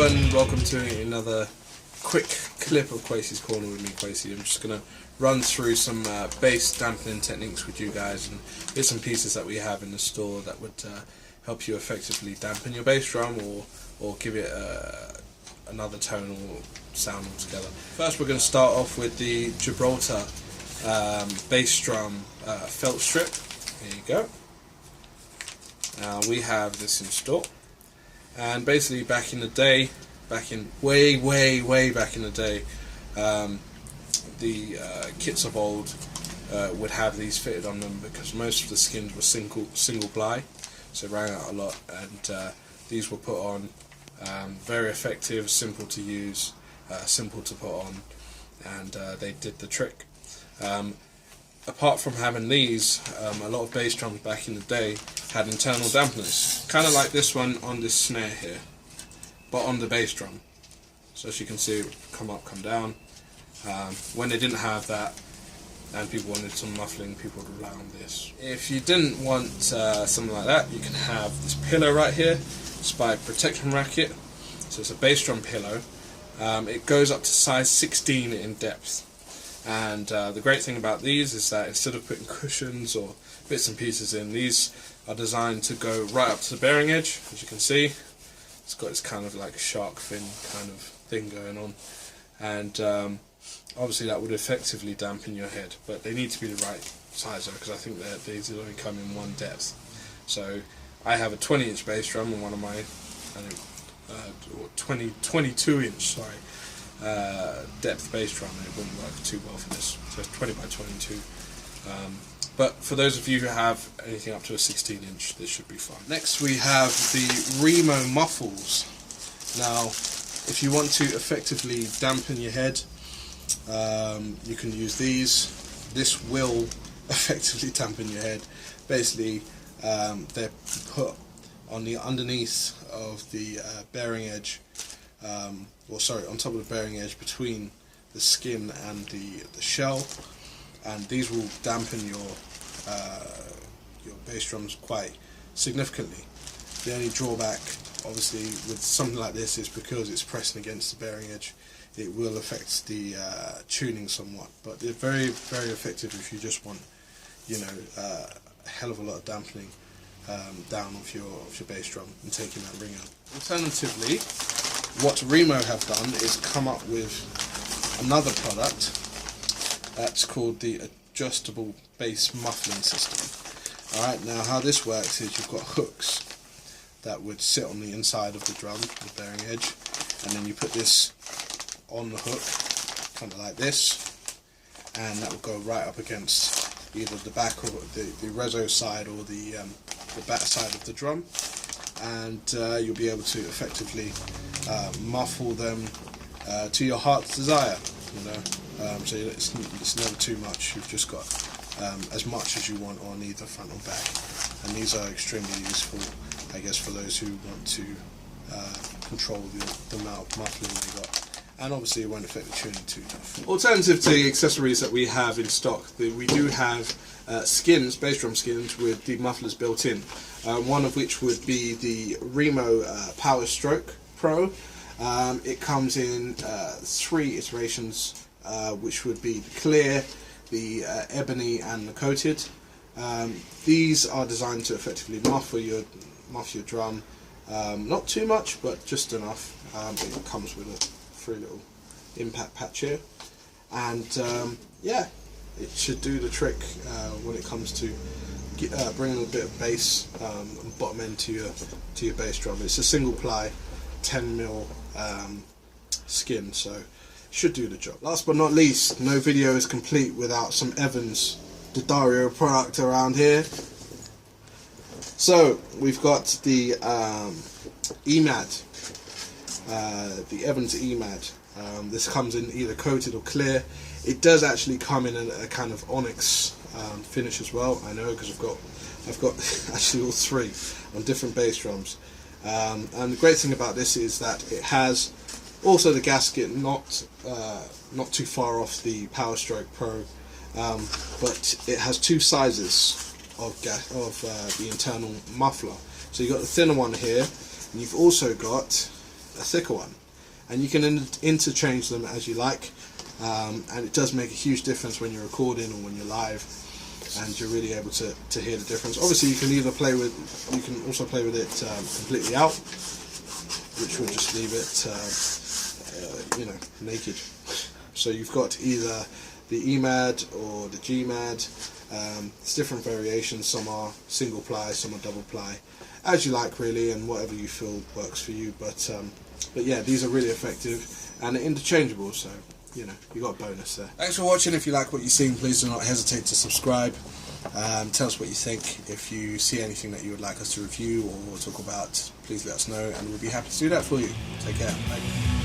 and welcome to another quick clip of Kwesi's Corner with me, Kwesi. I'm just going to run through some bass dampening techniques with you guys and bits and pieces that we have in the store that would help you effectively dampen your bass drum or give it another tone or sound altogether. First we're going to start off with the Gibraltar bass drum felt strip. There you go. Now we have this in stock. And basically back in the day, way back in the day, the kits of old would have these fitted on them because most of the skins were single ply, so it rang out a lot, and these were put on. Very effective, simple to use, simple to put on, and they did the trick. Apart from having these, a lot of bass drums back in the day had internal dampeners, kind of like this one on this snare here, but on the bass drum. So as you can see, it would come up, come down. When they didn't have that, and people wanted some muffling, people would rely on this. If you didn't want something like that, you can have this pillow right here. It's by Protection Racket, so it's a bass drum pillow. It goes up to size 16 in depth. And the great thing about these is that instead of putting cushions or bits and pieces in, these are designed to go right up to the bearing edge. As you can see, it's got this kind of like shark fin kind of thing going on, and obviously that would effectively dampen your head, but they need to be the right size though, because I think that these only come in one depth. So I have a 20-inch bass drum and one of my 22-inch depth bass drum, and it wouldn't work too well for this, so it's 20 by 22. But for those of you who have anything up to a 16-inch, this should be fine. Next we have the Remo muffles. Now, if you want to effectively dampen your head, you can use these. This will effectively dampen your head. Basically, they're put on the underneath of the bearing edge, on top of the bearing edge between the skin and the shell, and these will dampen your bass drums quite significantly. The only drawback, obviously, with something like this is because it's pressing against the bearing edge, it will affect the tuning somewhat. But they're very effective if you just want, a hell of a lot of dampening down off your bass drum and taking that ring out. Alternatively, what Remo have done is come up with another product that's called the adjustable bass muffling system. Alright, now how this works is you've got hooks that would sit on the inside of the drum, the bearing edge, and then you put this on the hook, kind of like this, and that will go right up against either the back or the reso side or the back side of the drum, and you'll be able to effectively muffle them to your heart's desire, so it's never too much. You've just got as much as you want on either front or back, and these are extremely useful, I guess, for those who want to control the amount of muffling they got, and obviously it won't affect the tuning too tough. Alternative to the accessories that we have in stock, we do have skins, bass drum skins with the mufflers built in, one of which would be the Remo Powerstroke Pro. It comes in 3 iterations, which would be the clear, the ebony and the coated. These are designed to effectively muffle your drum, not too much, but just enough. It comes with a 3 little impact patch here, and yeah, it should do the trick when it comes to bringing a bit of bass and bottom end to your bass drum. It's a single ply 10mm skin, so should do the job. Last but not least, no video is complete without some Evans D'Addario product around here. So we've got the EMAD, the Evans EMAD. This comes in either coated or clear. It does actually come in a kind of onyx finish as well. I know, because I've got actually all 3 on different bass drums. And the great thing about this is that it has also the gasket not too far off the Powerstroke Pro, but it has 2 sizes of the internal muffler. So you've got the thinner one here, and you've also got thicker one, and you can interchange them as you like, and it does make a huge difference when you're recording or when you're live, and you're really able to hear the difference. Obviously, you can also play with it completely out, which will just leave it naked. So you've got either the EMAD or the GMAD. It's different variations. Some are single ply, some are double ply, as you like really, and whatever you feel works for you. But yeah, these are really effective and interchangeable, so you got a bonus there. Thanks for watching. If you like what you've seen, please do not hesitate to subscribe. Tell us what you think. If you see anything that you would like us to review or talk about, please let us know, and we'll be happy to do that for you. Take care. Bye.